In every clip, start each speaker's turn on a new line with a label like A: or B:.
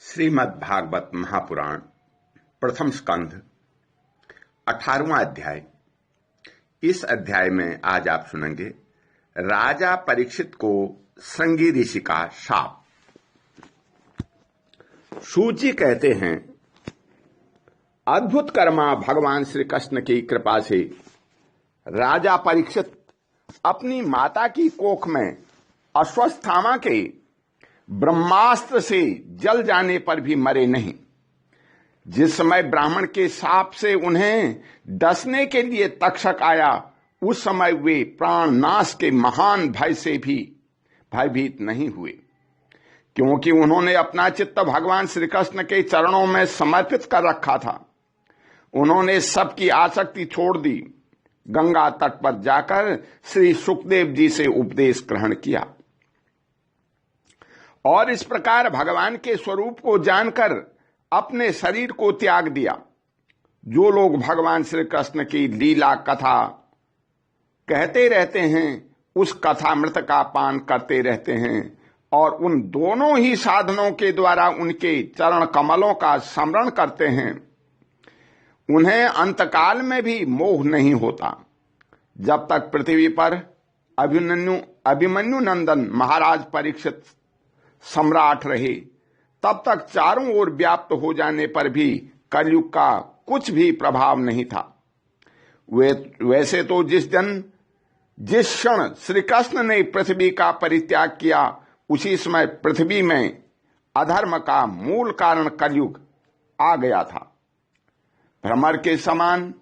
A: श्रीमद् भागवत महापुराण प्रथम स्कंध 18वां अध्याय। इस अध्याय में आज आप सुनेंगे राजा परीक्षित को श्रृंगी ऋषि का शाप। सूची कहते हैं, अद्भुत कर्मा भगवान श्री कृष्ण की कृपा से राजा परीक्षित अपनी माता की कोख में अश्वत्थामा के ब्रह्मास्त्र से जल जाने पर भी मरे नहीं। जिस समय ब्राह्मण के शाप से उन्हें डसने के लिए तक्षक आया, उस समय वे प्राण नाश के महान भय से भी भयभीत नहीं हुए, क्योंकि उन्होंने अपना चित्त भगवान श्री कृष्ण के चरणों में समर्पित कर रखा था। उन्होंने सबकी आसक्ति छोड़ दी, गंगा तट पर जाकर श्री सुखदेव जी से उपदेश ग्रहण किया और इस प्रकार भगवान के स्वरूप को जानकर अपने शरीर को त्याग दिया। जो लोग भगवान श्री कृष्ण की लीला कथा कहते रहते हैं, उस कथामृत का पान करते रहते हैं और उन दोनों ही साधनों के द्वारा उनके चरण कमलों का स्मरण करते हैं, उन्हें अंतकाल में भी मोह नहीं होता। जब तक पृथ्वी पर अभिमन्यु नंदन महाराज परीक्षित सम्राट रहे, तब तक चारों ओर व्याप्त हो जाने पर भी कलयुग का कुछ भी प्रभाव नहीं था। वैसे तो जिस क्षण श्री कृष्ण ने पृथ्वी का परित्याग किया, उसी समय पृथ्वी में अधर्म का मूल कारण कलयुग आ गया था। भ्रमर के समान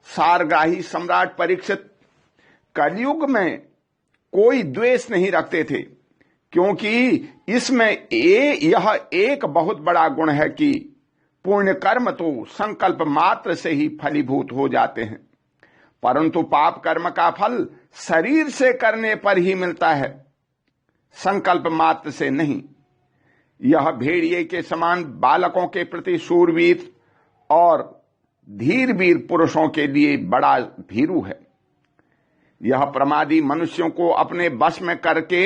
A: सारग्राही सम्राट परीक्षित कलयुग में कोई द्वेष नहीं रखते थे, क्योंकि इसमें यह एक बहुत बड़ा गुण है कि पुण्य कर्म तो संकल्प मात्र से ही फलीभूत हो जाते हैं, परंतु पाप कर्म का फल शरीर से करने पर ही मिलता है, संकल्प मात्र से नहीं। यह भेड़िए के समान बालकों के प्रति शूरवीर और धीरवीर पुरुषों के लिए बड़ा भीरू है। यह प्रमादी मनुष्यों को अपने बस में करके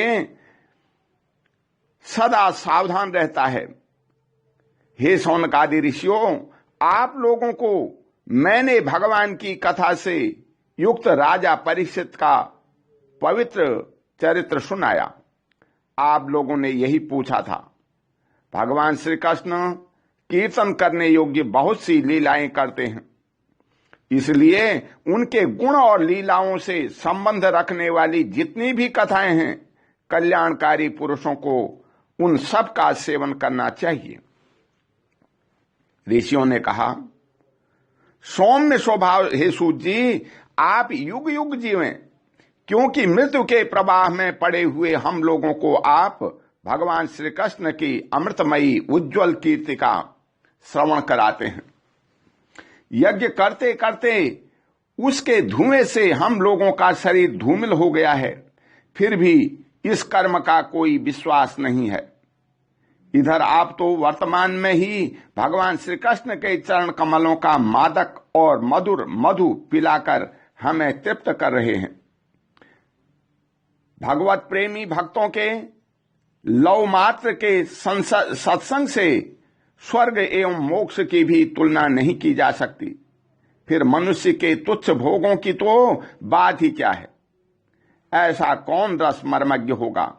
A: सदा सावधान रहता है। हे शौनकादि ऋषियों, आप लोगों को मैंने भगवान की कथा से युक्त राजा परीक्षित का पवित्र चरित्र सुनाया। आप लोगों ने यही पूछा था। भगवान श्री कृष्ण कीर्तन करने योग्य बहुत सी लीलाएं करते हैं, इसलिए उनके गुण और लीलाओं से संबंध रखने वाली जितनी भी कथाएं हैं, कल्याणकारी पुरुषों को उन सब का सेवन करना चाहिए। ऋषियों ने कहा, सौम्य स्वभाव हे सूत जी, आप युग युग जीवें, क्योंकि मृत्यु के प्रवाह में पड़े हुए हम लोगों को आप भगवान श्री कृष्ण की अमृतमयी उज्जवल कीर्ति का श्रवण कराते हैं। यज्ञ करते करते उसके धुएं से हम लोगों का शरीर धूमिल हो गया है, फिर भी इस कर्म का कोई विश्वास नहीं है। इधर आप तो वर्तमान में ही भगवान श्री कृष्ण के चरण कमलों का मादक और मधुर मधु पिलाकर हमें तृप्त कर रहे हैं। भगवत प्रेमी भक्तों के लव मात्र के सत्संग से स्वर्ग एवं मोक्ष की भी तुलना नहीं की जा सकती। फिर मनुष्य के तुच्छ भोगों की तो बात ही क्या है। ऐसा कौन रस मर्मज्ञ होगा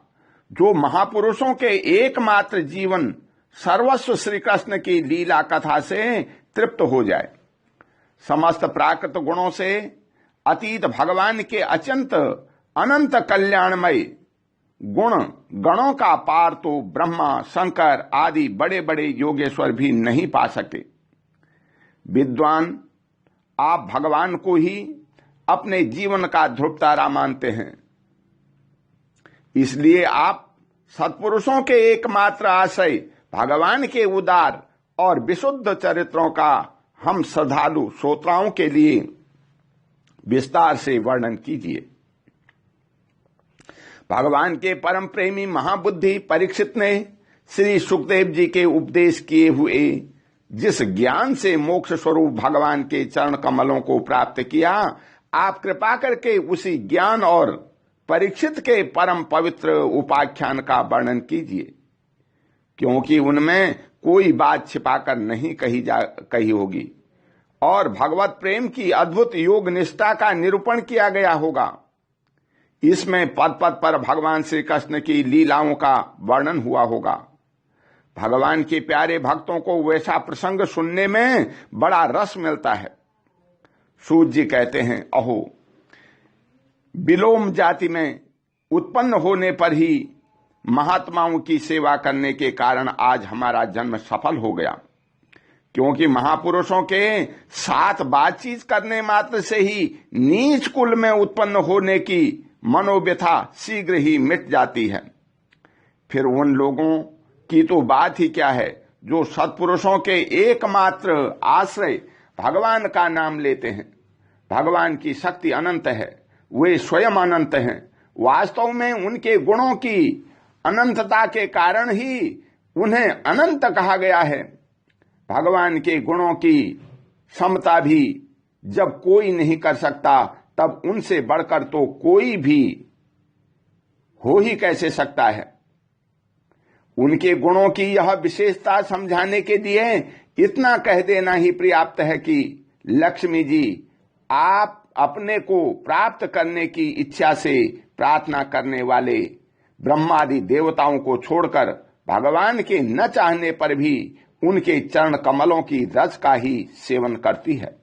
A: जो महापुरुषों के एकमात्र जीवन सर्वस्व श्री कृष्ण की लीला कथा से तृप्त हो जाए। समस्त प्राकृत गुणों से अतीत भगवान के अत्यंत अनंत कल्याणमय गणों का पार तो ब्रह्मा, शंकर आदि बड़े बड़े योगेश्वर भी नहीं पा सकते। विद्वान, आप भगवान को ही अपने जीवन का ध्रुवतारा मानते हैं, इसलिए आप सत्पुरुषों के एकमात्र आश्रय भगवान के उदार और विशुद्ध चरित्रों का हम श्रद्धालु श्रोताओं के लिए विस्तार से वर्णन कीजिए। भगवान के परम प्रेमी महाबुद्धि परीक्षित ने श्री सुखदेव जी के उपदेश किए हुए जिस ज्ञान से मोक्ष स्वरूप भगवान के चरण कमलों को प्राप्त किया, आप कृपा करके उसी ज्ञान और परीक्षित के परम पवित्र उपाख्यान का वर्णन कीजिए, क्योंकि उनमें कोई बात छिपाकर नहीं कही होगी और भगवत प्रेम की अद्भुत योग निष्ठा का निरूपण किया गया होगा। इसमें पद पद पर भगवान श्री कृष्ण की लीलाओं का वर्णन हुआ होगा। भगवान के प्यारे भक्तों को वैसा प्रसंग सुनने में बड़ा रस मिलता है। सूत जी कहते हैं, अहो, विलोम जाति में उत्पन्न होने पर ही महात्माओं की सेवा करने के कारण आज हमारा जन्म सफल हो गया, क्योंकि महापुरुषों के साथ बातचीत करने मात्र से ही नीच कुल में उत्पन्न होने की मनोव्यथा शीघ्र ही मिट जाती है। फिर उन लोगों की तो बात ही क्या है जो सत्पुरुषों के एकमात्र आश्रय भगवान का नाम लेते हैं। भगवान की शक्ति अनंत है, वे स्वयं अनंत हैं। वास्तव में उनके गुणों की अनंतता के कारण ही उन्हें अनंत कहा गया है। भगवान के गुणों की समता भी जब कोई नहीं कर सकता, तब उनसे बढ़कर तो कोई भी हो ही कैसे सकता है। उनके गुणों की यह विशेषता समझाने के लिए इतना कह देना ही पर्याप्त है कि लक्ष्मी जी, आप अपने को प्राप्त करने की इच्छा से प्रार्थना करने वाले ब्रह्मादि देवताओं को छोड़कर भगवान के न चाहने पर भी उनके चरण कमलों की रस का ही सेवन करती है।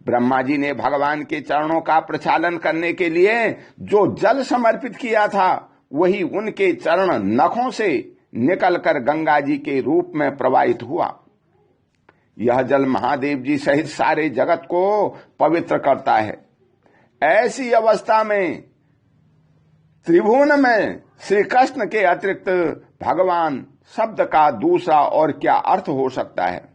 A: ब्रह्मा जी ने भगवान के चरणों का प्रचालन करने के लिए जो जल समर्पित किया था, वही उनके चरण नखों से निकलकर गंगा जी के रूप में प्रवाहित हुआ। यह जल महादेव जी सहित सारे जगत को पवित्र करता है। ऐसी अवस्था में त्रिभुवन में श्री कृष्ण के अतिरिक्त भगवान शब्द का दूसरा और क्या अर्थ हो सकता है।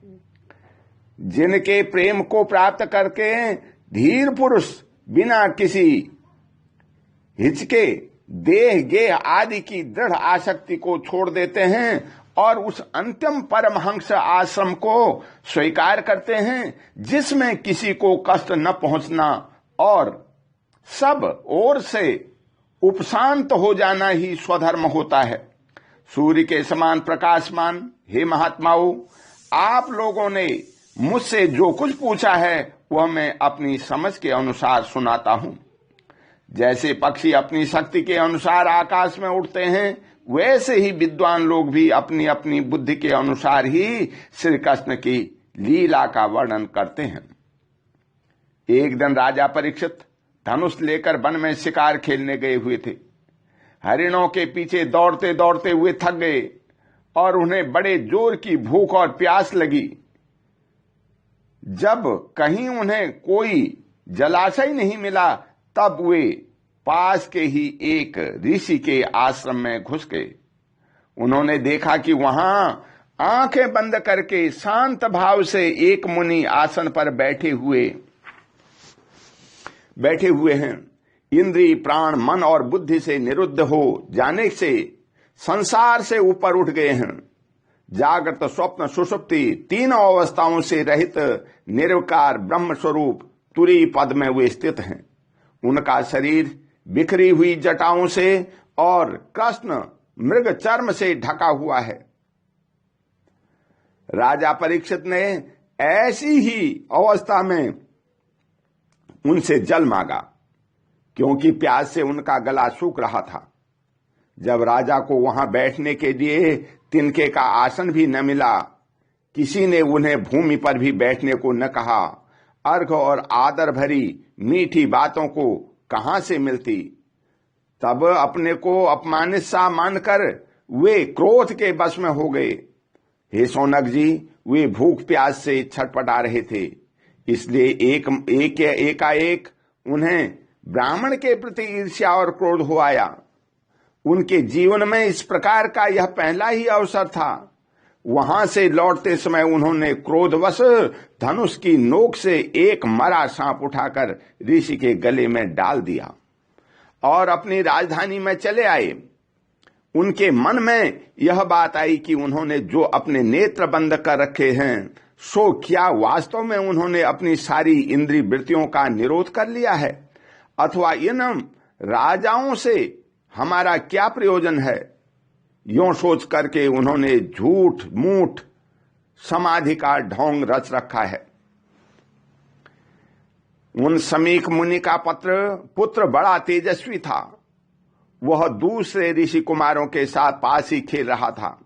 A: जिनके प्रेम को प्राप्त करके धीर पुरुष बिना किसी हिचके देह गेह आदि की दृढ़ आसक्ति को छोड़ देते हैं और उस अंतिम परमहंस आश्रम को स्वीकार करते हैं, जिसमें किसी को कष्ट न पहुंचना और सब ओर से उपशांत हो जाना ही स्वधर्म होता है। सूर्य के समान प्रकाशमान हे महात्माओं, आप लोगों ने मुझसे जो कुछ पूछा है वह मैं अपनी समझ के अनुसार सुनाता हूं। जैसे पक्षी अपनी शक्ति के अनुसार आकाश में उड़ते हैं, वैसे ही विद्वान लोग भी अपनी अपनी बुद्धि के अनुसार ही श्री कृष्ण की लीला का वर्णन करते हैं। एक दिन राजा परीक्षित धनुष लेकर वन में शिकार खेलने गए हुए थे। हरिणों के पीछे दौड़ते दौड़ते हुए थक गए और उन्हें बड़े जोर की भूख और प्यास लगी। जब कहीं उन्हें कोई जलाशय नहीं मिला, तब वे पास के ही एक ऋषि के आश्रम में घुस गए। उन्होंने देखा कि वहां आंखें बंद करके शांत भाव से एक मुनि आसन पर बैठे हुए हैं। इंद्रिय प्राण मन और बुद्धि से निरुद्ध हो जाने से संसार से ऊपर उठ गए हैं। जागृत स्वप्न सुषुप्ति तीनों अवस्थाओं से रहित निर्विकार ब्रह्म स्वरूप तुरीय पद में वे स्थित हैं। उनका शरीर बिखरी हुई जटाओं से और कृष्ण मृग चर्म से ढका हुआ है। राजा परीक्षित ने ऐसी ही अवस्था में उनसे जल मांगा, क्योंकि प्यास से उनका गला सूख रहा था। जब राजा को वहां बैठने के लिए तिनके का आसन भी न मिला, किसी ने उन्हें भूमि पर भी बैठने को न कहा, अर्घ्य और आदर भरी मीठी बातों को कहां से मिलती, तब अपने को अपमानित सा मानकर वे क्रोध के वश में हो गए। हे सौनक जी, वे भूख प्यास से छटपटा रहे थे, इसलिए एकाएक उन्हें ब्राह्मण के प्रति ईर्ष्या और क्रोध हो आया। उनके जीवन में इस प्रकार का यह पहला ही अवसर था। वहां से लौटते समय उन्होंने क्रोधवश धनुष की नोक से एक मरा सांप उठाकर ऋषि के गले में डाल दिया और अपनी राजधानी में चले आए। उनके मन में यह बात आई कि उन्होंने जो अपने नेत्र बंद कर रखे हैं, सो क्या वास्तव में उन्होंने अपनी सारी इंद्रिय वृत्तियों का निरोध कर लिया है, अथवा इन राजाओं से हमारा क्या प्रयोजन है। यूं सोच करके उन्होंने झूठ मूठ समाधि का ढोंग रच रखा है। उन समीक मुनि का पुत्र बड़ा तेजस्वी था। वह दूसरे ऋषि कुमारों के साथ पास ही खेल रहा था।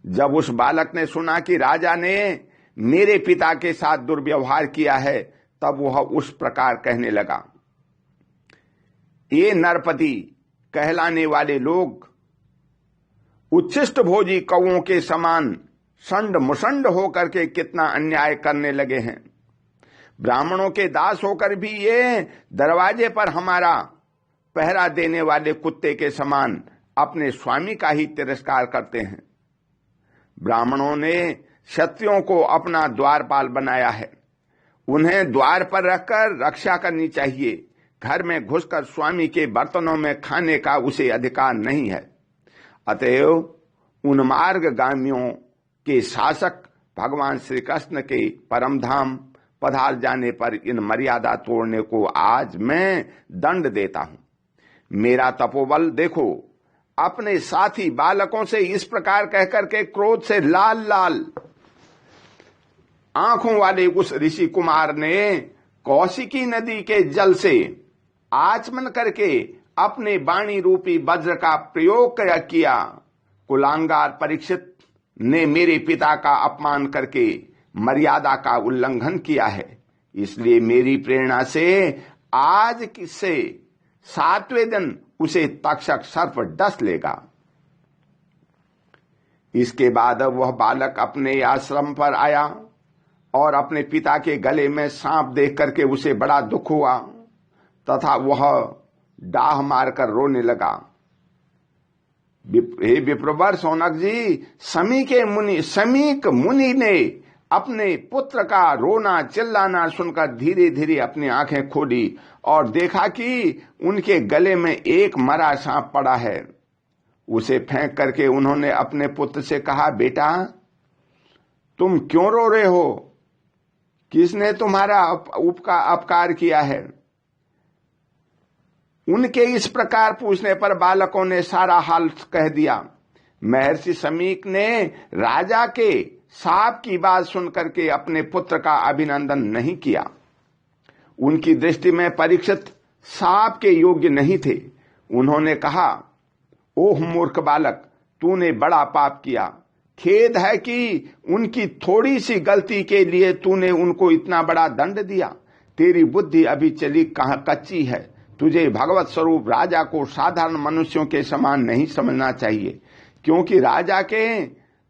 A: जब उस बालक ने सुना कि राजा ने मेरे पिता के साथ दुर्व्यवहार किया है, तब वह उस प्रकार कहने लगा। ये नरपति कहलाने वाले लोग उच्छिष्ट भोजी कौओं के समान संड मुसंड होकर के कितना अन्याय करने लगे हैं। ब्राह्मणों के दास होकर भी ये दरवाजे पर हमारा पहरा देने वाले कुत्ते के समान अपने स्वामी का ही तिरस्कार करते हैं। ब्राह्मणों ने क्षत्रियों को अपना द्वारपाल बनाया है। उन्हें द्वार पर रखकर रक्षा करनी चाहिए। घर में घुसकर स्वामी के बर्तनों में खाने का उसे अधिकार नहीं है। अतएव उन्मार्गगामियों के शासक भगवान श्री कृष्ण के परम धाम पधार जाने पर इन मर्यादा तोड़ने को आज मैं दंड देता हूं। मेरा तपोबल देखो। अपने साथी बालकों से इस प्रकार कहकर के क्रोध से लाल लाल आंखों वाले उस ऋषि कुमार ने कौशिकी नदी के जल से आचमन करके अपने वाणी रूपी वज्र का प्रयोग किया। कुलांगार परीक्षित ने मेरे पिता का अपमान करके मर्यादा का उल्लंघन किया है। इसलिए मेरी प्रेरणा से आज से 7वें दिन उसे तक्षक सर्प डस लेगा। इसके बाद वह बालक अपने आश्रम पर आया और अपने पिता के गले में सांप देख करके उसे बड़ा दुख हुआ तथा वह डाह मारकर रोने लगा। हे विप्रवर सोनक जी, समीक मुनि ने अपने पुत्र का रोना चिल्लाना सुनकर धीरे धीरे अपनी आंखें खोली और देखा कि उनके गले में एक मरा सांप पड़ा है। उसे फेंक करके उन्होंने अपने पुत्र से कहा, बेटा तुम क्यों रो रहे हो? किसने तुम्हारा अपकार किया है? उनके इस प्रकार पूछने पर बालकों ने सारा हाल कह दिया। महर्षि समीक ने राजा के साप की बात सुनकर के अपने पुत्र का अभिनंदन नहीं किया। उनकी दृष्टि में परीक्षित साप के योग्य नहीं थे। उन्होंने कहा, ओह मूर्ख बालक, तूने बड़ा पाप किया। खेद है कि उनकी थोड़ी सी गलती के लिए तूने उनको इतना बड़ा दंड दिया। तेरी बुद्धि अभी चली कहाँ कच्ची है। तुझे भगवत स्वरूप राजा को साधारण मनुष्यों के समान नहीं समझना चाहिए, क्योंकि राजा के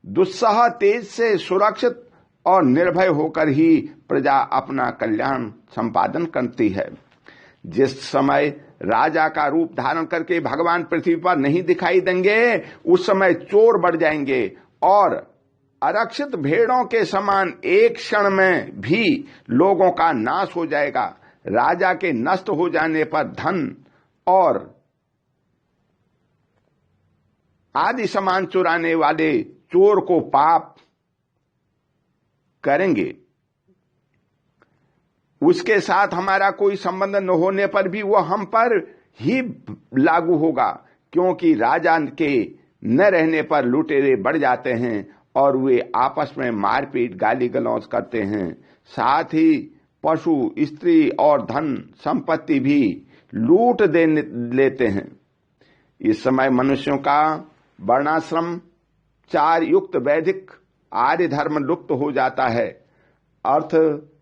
A: दुस्सह तेज से सुरक्षित और निर्भय होकर ही प्रजा अपना कल्याण संपादन करती है। जिस समय राजा का रूप धारण करके भगवान पृथ्वी पर नहीं दिखाई देंगे, उस समय चोर बढ़ जाएंगे और आरक्षित भेड़ों के समान एक क्षण में भी लोगों का नाश हो जाएगा। राजा के नष्ट हो जाने पर धन और आदि सामान चुराने वाले चोर को पाप करेंगे। उसके साथ हमारा कोई संबंध न होने पर भी वह हम पर ही लागू होगा, क्योंकि राजा के न रहने पर लुटेरे बढ़ जाते हैं और वे आपस में मारपीट गाली गलौज करते हैं। साथ ही पशु, स्त्री और धन संपत्ति भी लूट लेते हैं। इस समय मनुष्यों का वर्णाश्रम चार युक्त वैदिक आर्य धर्म लुप्त हो जाता है। अर्थ,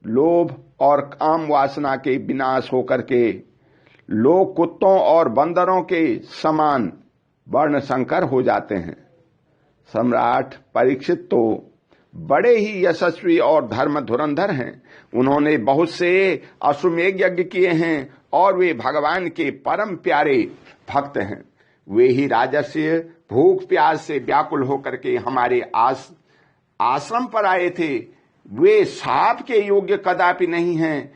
A: लोभ और काम वासना के विनाश होकर के लोग कुत्तों और बंदरों के समान वर्ण संकर हो जाते हैं। सम्राट परीक्षित तो बड़े ही यशस्वी और धर्म धुरंधर हैं। उन्होंने बहुत से अश्वमेध यज्ञ किए हैं और वे भगवान के परम प्यारे भक्त हैं। वे ही राजर्षि भूख प्यास से व्याकुल होकर के हमारे आश्रम पर आए थे। वे साप के योग्य कदापि नहीं हैं।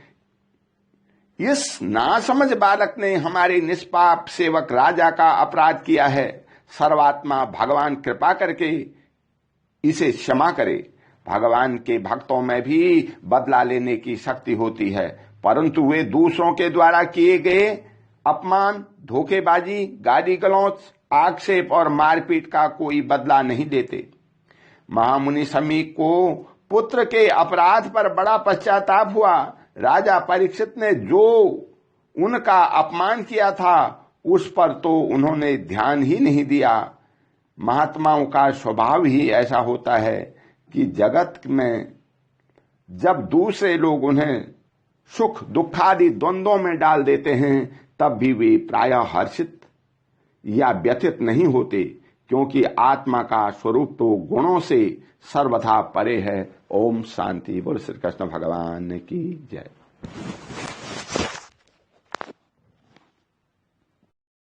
A: इस नासमझ बालक ने हमारे निष्पाप सेवक राजा का अपराध किया है। सर्वात्मा भगवान कृपा करके इसे क्षमा करे। भगवान के भक्तों में भी बदला लेने की शक्ति होती है, परंतु वे दूसरों के द्वारा किए गए अपमान, धोखेबाजी, गाली गलौज आक्षेप और मारपीट का कोई बदला नहीं देते। महामुनि शमीक को पुत्र के अपराध पर बड़ा पश्चाताप हुआ। राजा परीक्षित ने जो उनका अपमान किया था उस पर तो उन्होंने ध्यान ही नहीं दिया। महात्माओं का स्वभाव ही ऐसा होता है कि जगत में जब दूसरे लोग उन्हें सुख दुखादि द्वंद्वों में डाल देते हैं तब भी वे प्रायः हर्षित या व्यथित नहीं होते, क्योंकि आत्मा का स्वरूप तो गुणों से सर्वथा परे है। ओम शांति। बोल श्री कृष्ण भगवान की जय।